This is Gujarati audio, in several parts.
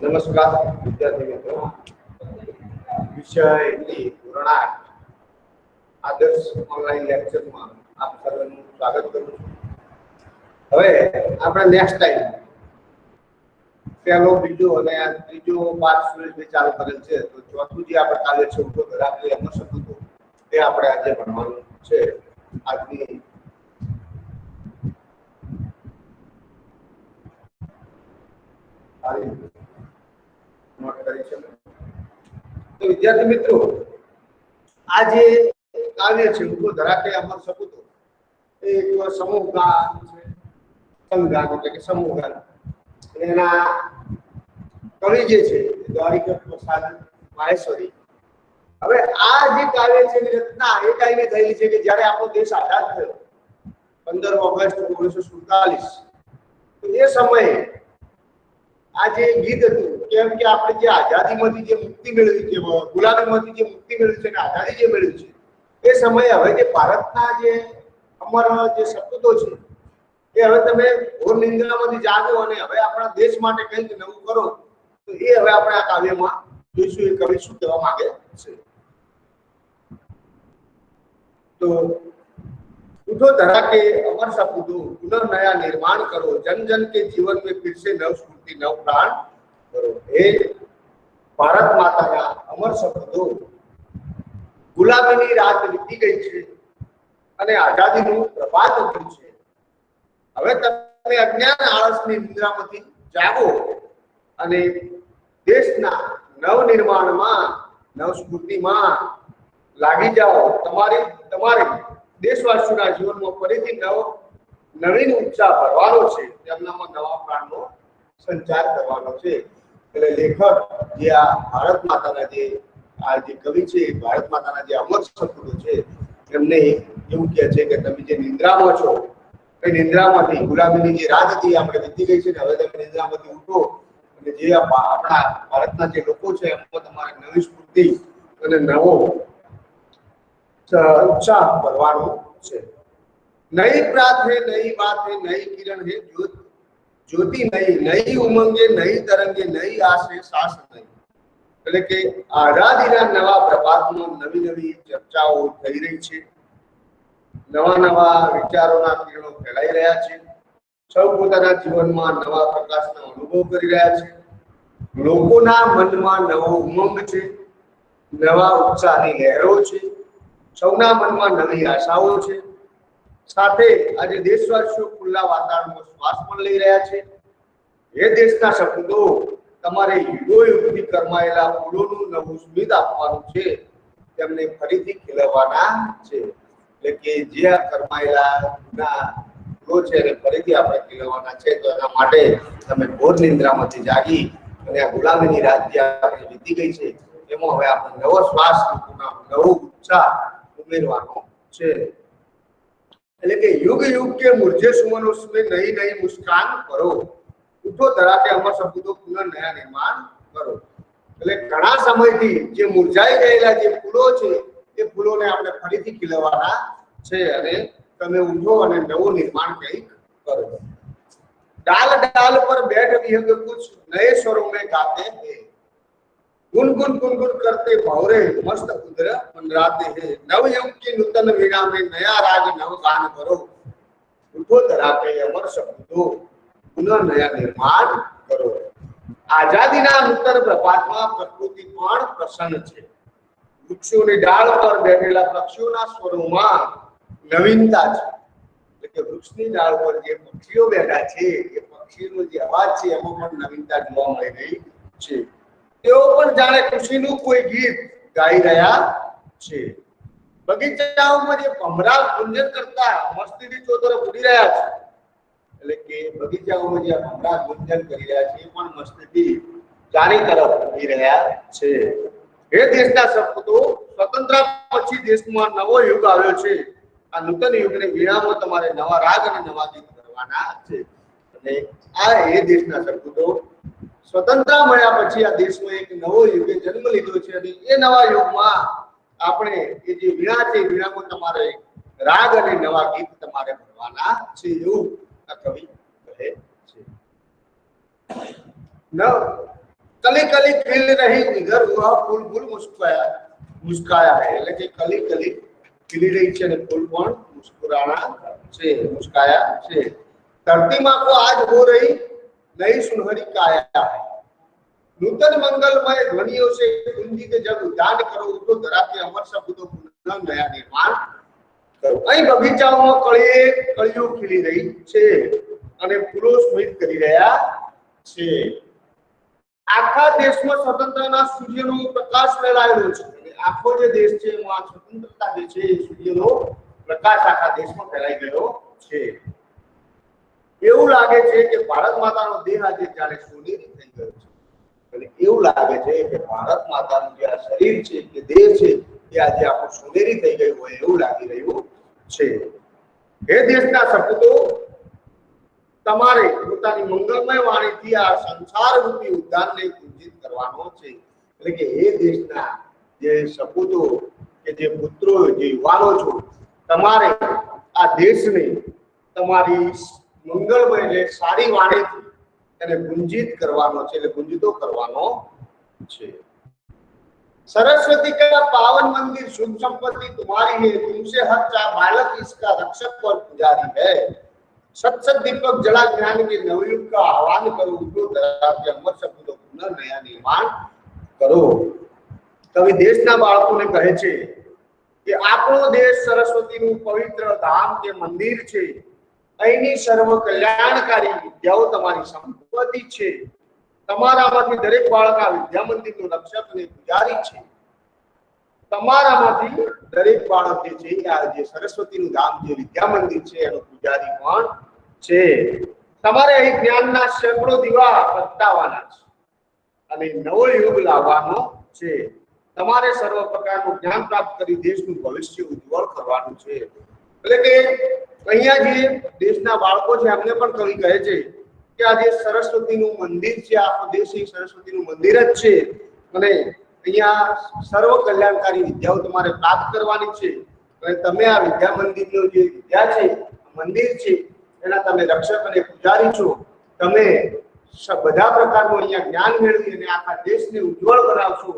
નમસ્કાર વિદ્યાર્થી મિત્રો, વિષય ધોરણ 8 આદર્શ ઓનલાઈન લેક્ચરમાં આપ સર્વનું સ્વાગત કરું છું। હવે આપણે નેક્સ્ટ ટાઈમ પહેલો બીજો અને ત્રીજો પાઠ સુધી ચાલુ કરેલ છે, તો ચોથું જે આપણે કાલે છે ઉભો ધરાવતો એમનો શબ્દ એ આપણે આજે ભણવાનું છે। આજની તો વિદ્યાર્થી મિત્રો, આ જે કાવ્ય છે ઉભો ધરાકે અમર સપૂતો એ એક સમૂહ ગાન છે, સંગાન એટલે કે સમૂહ ગાન। એના કવિ જે છે દ્વારિકા પ્રસાદ માહેશ્વરી। હવે આ જે કાવ્ય છે એની રચના એ ટાઈમે થયેલી છે કે જ્યારે આપણો દેશ આઝાદ થયો 15 ઓગસ્ટ 1947। તો એ સમયે આ જે ગીત હતું, કેમ કે આપણે જે આઝાદીમાંથી જે મુક્તિ મેળવી છે, ગુલામીમાંથી જે મુક્તિ મેળવી છે અને આઝાદી જે મેળવી છે, એ સમયે હવે જે ભારતના જે અમર જે સપૂતો છે એ હવે તમે ઘોર નિંદ્રામાંથી જાગો અને હવે આપણા દેશ માટે કંઈક નવું કરો, તો એ હવે આપણે આ કાવ્યમાં જોઈશું એ કવિ શું કહેવા માંગે છે। तो उठो धरा के अमर सपूतो, पुनर्नया निर्माण करो, जन जन के जीवन में फिर से नव स्फूर्ति नव प्राण करो। हे भारत माताना अमर सपूतो, गुलामीनी रात વીતી ગઈ છે અને આઝાદીનું પ્રભાત થયું છે। હવે તમે અજ્ઞાન આળસની નિદ્રામાંથી જાગો અને દેશના નવ નિર્માણમાં નવ સ્ફૂર્તિમાં લાગી જાઓ। તમારે દેશવાસીઓના જીવનમાં ફરીથી નવીન ઉત્સાહ ભરવાનો છે, તેમનામાં નવા પ્રાણનો સંચાર કરવાનો છે। એટલે લેખક જે આ ભારત માતાના જે આ જે કવિ છે, ભારત માતાના જે અમર સપૂતો છે, એમને એવું કહે છે કે તમે જે નિંદ્રામાં છો એ નિંદ્રામાંથી ગુલામીની જે રાત હતી આપણે વીતી ગઈ છે ને, હવે તમે નિંદ્રામાંથી ઉઠો અને જે આપણા ભારતના જે લોકો છે એમાં તમારે નવી સ્ફૂર્તિ અને નવો उत्साह भरवानो छे। नई प्रात है, नई बात है, नई किरण है, ज्योति नई, नई उमंगे, नई तरंगे, नई आस है, सास नई। એટલે કે આઝાદીના નવા પ્રભાતમાં નવી નવી ચર્ચાઓ થઈ રહી છે, નવા નવા વિચારોના કિરણો ફેલાઈ રહ્યા છે, સૌ પોતાના જીવનમાં નવા પ્રકાશનો અનુભવ કરી રહ્યા છે, લોકોના મનમાં નવો ઉમંગ છે, નવા ઉત્સાહની લહેરો છે, સૌના મનમાં નવી આશાઓ છે। સાથે આજે દેશવાસીઓ ખુલ્લા વાતાવરણમાં શ્વાસ પણ લઈ રહ્યા છે। એ દેશના સપૂતો, તમારે યુગોયુગથી કરમાયેલા ફૂલોનું નવું સ્મિત આપવાનું છે, તેમને ફરીથી ખીલવવાના છે। એટલે કે જે આ કરમાયેલા ફૂલો છે એને ફરીથી આપણે ખીલવવાના છે। તો એના માટે તમે ઘોર નિંદ્રામાંથી જાગી અને આ ગુલામીની રાત જે આપણે વીતી ગઈ છે એમાં હવે આપણે નવો શ્વાસ, નવો ઉત્સાહ ઉમેરવાનો છે। એટલે કે યુગ યુગ के मुरझे सुमन उसमें नई नई मुस्कान करो, उठो धरा के अमर सपूतो पुनर्नया निर्माण करो। એટલે ઘણા સમયથી જે મુરઝાઈ ગયેલા જે ફૂલો છે એ ફૂલોને આપણે ફરીથી ખીલવવાના છે અને તમે ઉઠો અને નવું નિર્માણ કંઈક કરો। डाल डाल पर बैठ विहंग कुछ नए स्वरों में गाते हैं, गुनगुन गुनगुन करते भौरे मस्त उदर मंडराते हैं। नवयुग की नूतन वीणा में नया राग नव गान करो, उठो धरा के अमर सपूतो पुनर्नया निर्माण करो। આઝાદીના નૂતન પ્રભાતમાં પ્રકૃતિ પણ પ્રસન્ન છે। વૃક્ષોની ડાળ પર બેઠેલા પક્ષીઓના સ્વરોમાં નવીનતા છે। એટલે કે વૃક્ષની ડાળ પર જે પક્ષીઓ બેઠા છે એ પક્ષીનો જે અવાજ છે એમાં પણ નવીનતા જોવા મળી રહી છે। તેઓ પણ જાણે ખુશીનું કોઈ ગીત ગાઈ રહ્યા છે। બગીચાઓમાં જે ભમરા ગુંજન કરતા મસ્તીથી ચોતરફ ઉડી રહ્યા છે। એટલે કે બગીચાઓમાં જે ભમરા ગુંજન કરી રહ્યા છે એ પણ મસ્તીથી ચારે તરફ ઉડી રહ્યા છે। એ દેશના સપૂતો, સ્વતંત્રતા પછી દેશમાં નવો યુગ આવ્યો છે। આ નૂતન યુગની વીણામાં તમારે નવા રાગ અને નવા ગીત કરવાના છે। અને આ એ દેશના સપૂતો, સ્વતંત્રતા મળ્યા પછી આ દેશમાં એક નવો યુગે જન્મ લીધો છે અને એ નવા યુગમાં આપણે એ જે વીણા છે વીણામાં તમારે રાગ અને નવા ગીત તમારે ભરવાના છે, એવું આ કવિ કહે છે। નવ कली कली खिल रही इधर हुआ फूल फूल मुस्कुराया मुस्काया है એટલે કે કલી કલી ખીલી રહી છે અને ફૂલ પણ મુસ્कुराना છે मुस्काया છે धरती माँ को आज हो रही नई सुनहरी काया है नूतन मंगलमय ध्वनियों से गुंजित जब उद्यान करो तो धरा के अमर शब्दों पुनः नया निर्माण करो અહીં બગીચાઓમાં કળીઓ ખીલી રહી છે અને ફૂલો સ્મિત કરી રહ્યા છે આખા દેશમાં સ્વતંત્રતા સૂર્યનો પ્રકાશ ફેલાયેલો છે અને આખો જે દેશ છે એમાં સ્વતંત્રતા જે છે સૂર્યનો પ્રકાશ આખા દેશમાં ફેલાઈ ગયો છે એવું લાગે છે કે ભારત માતાનો દેહ આજે જાણે સોનેરી થઈ ગયો છે અને એવું લાગે છે કે ભારત માતાનું જે આ શરીર છે કે દેહ છે એ આજે આપણું સોનેરી થઈ ગયું હોય એવું લાગી રહ્યું છે હે દેશના સપૂતો તમારે પોતાની મંગલમય વાણીથી આ સંસાર રૂપી ઉદ્યાનને ગુંજિત કરવાનો છે એટલે કે હે દેશના જે સપૂતો કે જે પુત્રો જે યુવાનો છો તમારે આ દેશને તમારી મંગલમય એટલે સારી વાણીથી એને ગુંજિત કરવાનો છે એટલે ગુંજિતો કરવાનો છે सरस्वती का पावन मंदिर शुभ संपत्ति तुम्हारी है तुमसे हर चा बालक इसका रक्षक और पुजारी है सत सत दीपक जला ज्ञान के नवयुग का आह्वान करो उठो धरा के अमर शब्दों पुनः नया निर्माण करो कवि देशना बाळकोने કહે છે કે આપણો દેશ સરસ્વતીનું પવિત્ર ધામ કે મંદિર છે અહીંની સર્વ કલ્યાણકારી વિદ્યાઓ તમારી સંપત્તિ છે તમારામાંથી દરેક બાળક આ વિદ્યા મંદિરનો રક્ષક અને પૂજારી છે તમારામાંથી દરેક બાળક જે છે આ જે સરસ્વતીનું ધામ જે વિદ્યા મંદિર છે એનો પૂજારી પણ છે તમારે અહીં જ્ઞાનના સેંકડો દીવા પ્રગટાવવાના છે અને નવો યુગ લાવવાનો છે તમારે સર્વ પ્રકારનું જ્ઞાન પ્રાપ્ત કરી દેશનું ભવિષ્ય ઉજ્જવળ કરવાનું છે એટલે કે અહીંયા જે દેશના બાળકો છે એમને પણ કવિ કહે છે કે આ જે સરસ્વતીનું મંદિર છે આખો દેશ એ સરસ્વતીનું મંદિર જ છે અને અહીંયા સર્વ કલ્યાણકારી વિદ્યાઓ તમારે પ્રાપ્ત કરવાની છે અને તમે આ વિદ્યા મંદિરનો જે વિદ્યા છે મંદિર છે એના તમે રક્ષક અને પૂજારી છો તમે બધા પ્રકારનું અહીંયા જ્ઞાન મેળવી અને આખા દેશને ઉજ્જવળ બનાવશો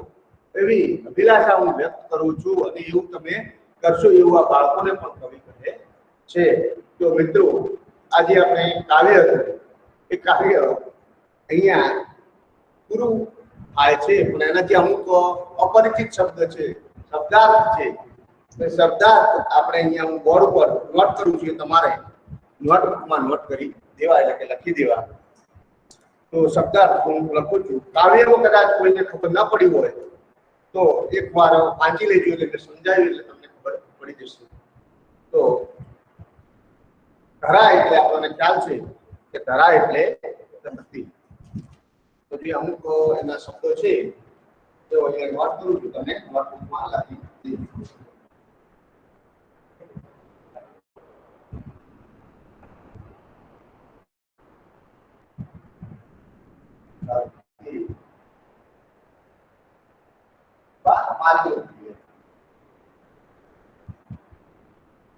એવી અભિલાષા હું વ્યક્ત કરું છું અને એવું તમે કરશો એવું આ બાળકોને પણ કવિ કહે છે તો મિત્રો આજે આપણે કાવ્ય હતું એ કાવ્ય અહીંયા પૂરું થાય છે પણ એનાથી અમુક અપરિચિત શબ્દ છે શબ્દાર્થ છે એ શબ્દાર્થ આપણે અહીંયા હું બોર્ડ ઉપર નોટ કરું છું તમારે નોટબુકમાં નોટ કરી દેવા એટલે કે લખી દેવા તો શબ્દાર્થ હું લખું છું કાવ્યમાં કદાચ કોઈને ખબર ના પડી હોય તો એકવાર વાંચી લેજો એટલે સમજાવ્યું એટલે તમને ખબર પડી જશે તો ધરા એટલે આપણને ખ્યાલ છે કે ધરા એટલે ધરતી તો જે અમુક એના શબ્દો છે તો અહીંયા નોટ કરું છું તમે નોટબુકમાં લખી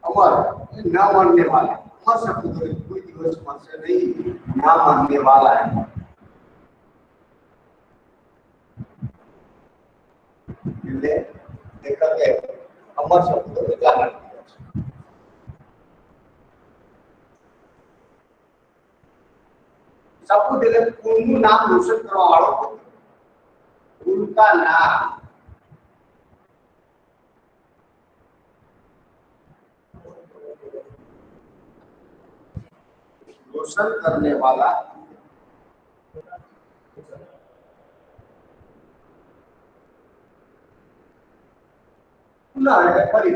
अमर न मरने वाला अमर शब्द कोई दिवस मरसे नहीं न मरने वाला है એટલે देखा के अमर शब्द એટલા માટે સપૂત એટલે કુળનું નામ રોશન કરવા વાળો કુળ का नाम रोशन करने वाला पुनः है फरी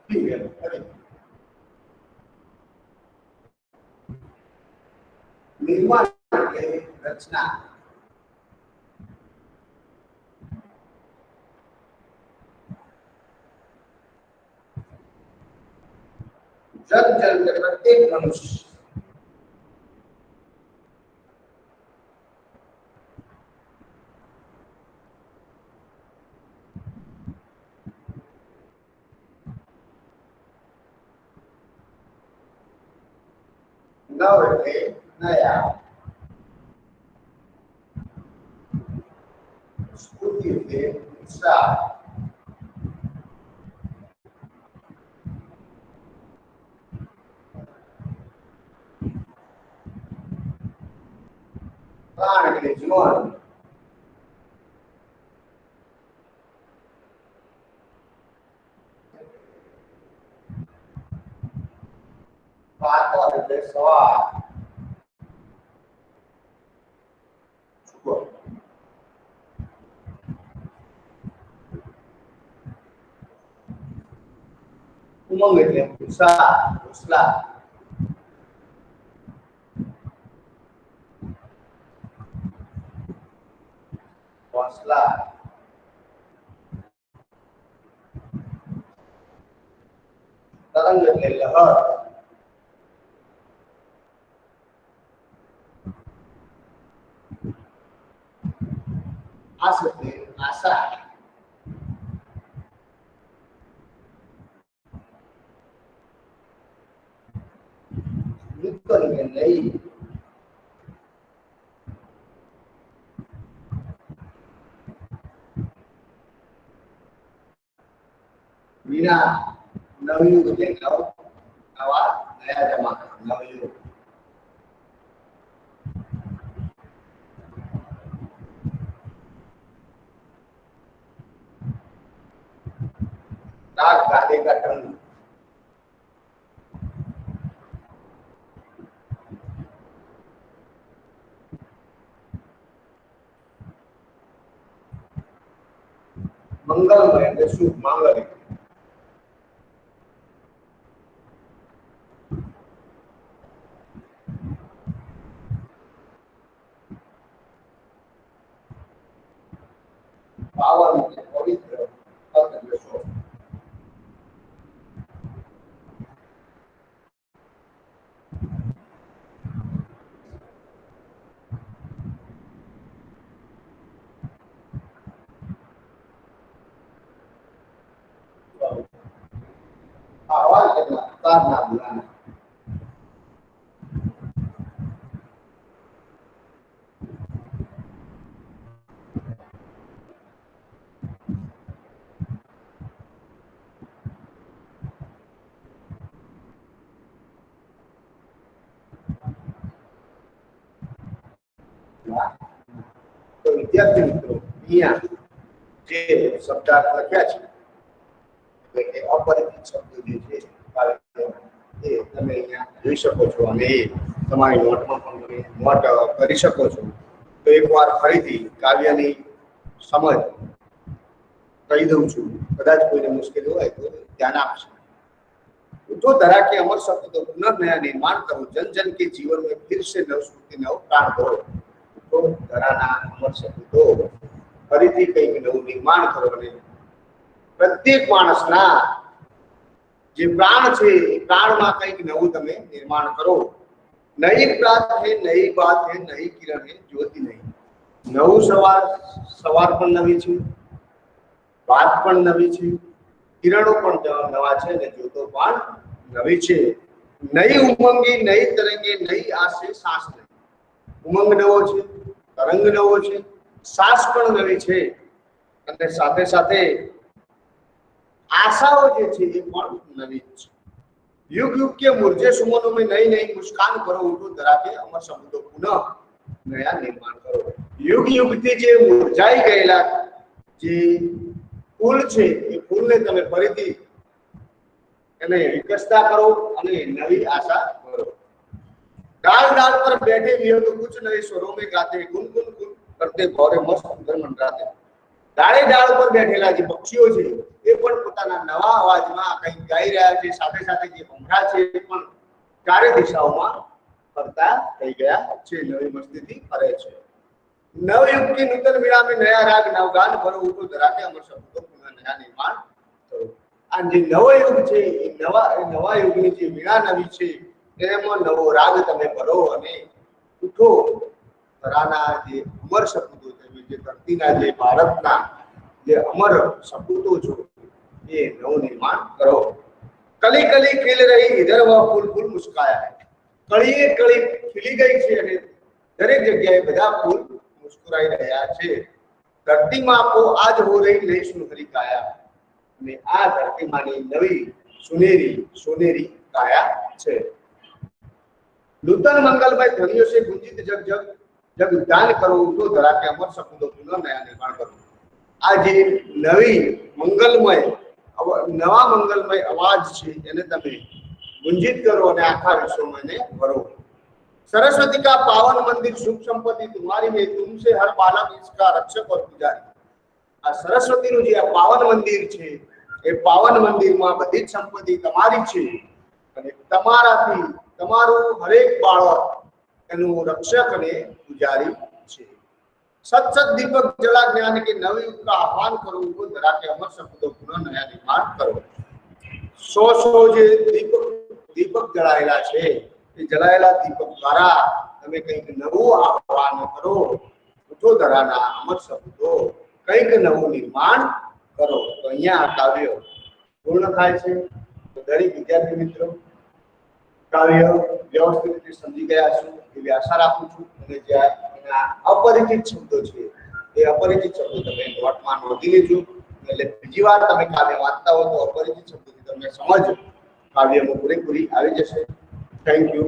ठीक है फरी निर्माण के रचना जल जल के प्रत्येक मनुष्य નવ એટલે નયા, સ્ફૂર્તિ એટલે ઉત્સાહ, પ્રાણ એટલે જીવન, પાતર એટલે સવાર, ઉમંગ એટલે ઉત્સાહ, હોસલા, હોસલા, તરંગ એટલે લહર, આસ એટલે આશા, નૂતન એટલે નઈ, વીણા નવયુગ એટલે નવ, નવા, નયા જમાના, નવયુગ, राग गाने का ढंग, मंगलमय એટલે શુભ, માંગલિક, પાવન એટલે પવિત્ર, પદ એટલે શોભ, આવાજ એટલે તારના બોલાના, તો વિદ્યાર્થી મિત્રો અહીંયા જે શબ્દાર્થ લખ્યા છે એટલે કે અપરિચિત શબ્દો જે છે એ તમે અહીંયા જોઈ શકો છો અને એ તમારી નોટમાં પણ તમે નોટ કરી શકો છો. તો એકવાર ફરીથી કાવ્યની સમજ કહી દઉં છું, કદાચ કોઈને મુશ્કેલી હોય તો ધ્યાન આપશે. उठो धरा के अमर शब्द तो पुनर्नया निर्माण करो, जन जन के जीवन में फिर से नव स्फूर्ति नव प्राण भरो. उठो धराना अमर शब्द तो फरीथी કંઈક નવું નિર્માણ કરો અને પ્રત્યેક માણસના જે પ્રાણ છે એ પ્રાણમાં કંઈક નવું તમે નિર્માણ કરો. નઈ પ્રાત હે, નઈ બાત હે, નઈ કિરણ હે, જ્યોતિ નહીં. નવું સવાર પણ નવી છે, વાત પણ નવી છે, કિરણો પણ નવા છે અને જ્યોતો પણ નવી છે. નઈ ઉમંગી, નઈ તરંગે, નઈ આશે, સાસ નહીં. ઉમંગ નવો છે, તરંગ નવો છે, સાસ પણ નવી છે અને સાથે સાથે આશાઓ જે છે એ પણ નવી છે. युग युग के मुरझे सुमनों में नई नई मुस्कान करो, उठो धरा के अमर शब्दों पुनः नया निर्माण करो. युग युग થી જે મુરઝાઈ ગયેલા જે ફૂલ છે એ ફૂલને તમે ફરીથી એને વિકસતા કરો અને નવી આશા કરો. डाल डाल पर बैठे हुए तो कुछ नए स्वरों में गाते, गुन गुन गुन करते भौरे मस्त अंदर मंडराते. डाळे डाळ પર બેઠેલા જે પક્ષીઓ છે એ પણ પોતાના નવા અવાજમાં કંઈક ગાઈ રહ્યા છે, સાથે સાથે જે ભમરા છે એ પણ ચારે દિશાઓમાં ફરતા થઈ ગયા છે, નવી મસ્તીથી ફરે છે. नवयुग की नूतन वीणा में नया राग नवगान भरो, उठो धरा के अमर शब्दों पुनः नया निर्माण करो. આ જે નવો યુગ છે એ નવા યુગની જે વીણા નવી છે એમાં નવો રાગ તમે ભરો અને ઉઠો ધરાના જે અમર શબ્દો છે, જે ધરતીના જે ભારતના જે અમર શબ્દો છો એ નવું નિર્માણ કરો. કલી કલી ખिल रही इधर वह फूल फूल मुस्काया है. કળીએ કળી ખીલી ગઈ છે અને દરેક જગ્યાએ બધા ફૂલ મુસ્કુરાઈ રહ્યા છે। ધરતી માં કો આજ હો રહી નઈ સુનહરી કાયા, અને આ ધરતી માની નવી સોનેરી काया છે। नूतन मंगलमय ध्वनियों से गुंजित जग जग जग उद्यान करो, तो धरा के अमर सपूतों पुनः नया निर्माण करो। आज नवी मंगलमय नवा मंगलमय अवाज છે એને તમે ગુંજિત કરો અને આખા વિશ્વમાં એને ભરો। सरस्वती का पावन मंदिर सुख संपत्ति तुम्हारी है, तुमसे हर बालक इसका रक्षक और पुजारी। आ सरस्वती નું જે આ પાવન મંદિર છે એ પાવન મંદિરમાં બધી જ સંપત્તિ તમારી છે અને તમારાથી તમારું હરેક બાળક એનું રક્ષક અને પૂજારી છે। सत सत दीपक जला ज्ञान के नवयुग का आह्वान करो, उनको धरा के अमर सपूतों पुनः नया निर्माण करो। 100 જે દીપક જલાયેલા છે એ જલાયેલા દીપક દ્વારા તમે કંઈક નવું આહ્વાન કરો, ઉઠો ધરાના અમર સપૂતો કંઈક નવું નિર્માણ કરો। તો અહીંયા આ કાવ્ય પૂર્ણ થાય છે। તો દરેક વિદ્યાર્થી મિત્રો કાવ્ય વ્યવસ્થિત રીતે સમજી ગયા છો એવી આશા રાખું છું। અને જે अपरिचित शब्दों છે એ अपरिचित શબ્દો તમે નોટમાં નોંધી લેજો, એટલે બીજી વાર તમે કાવ્ય વાંચતા હો તો अपरिचित શબ્દોની તમને સમજ કાવ્યમાં પૂરેપૂરી આવી જશે। Thank you.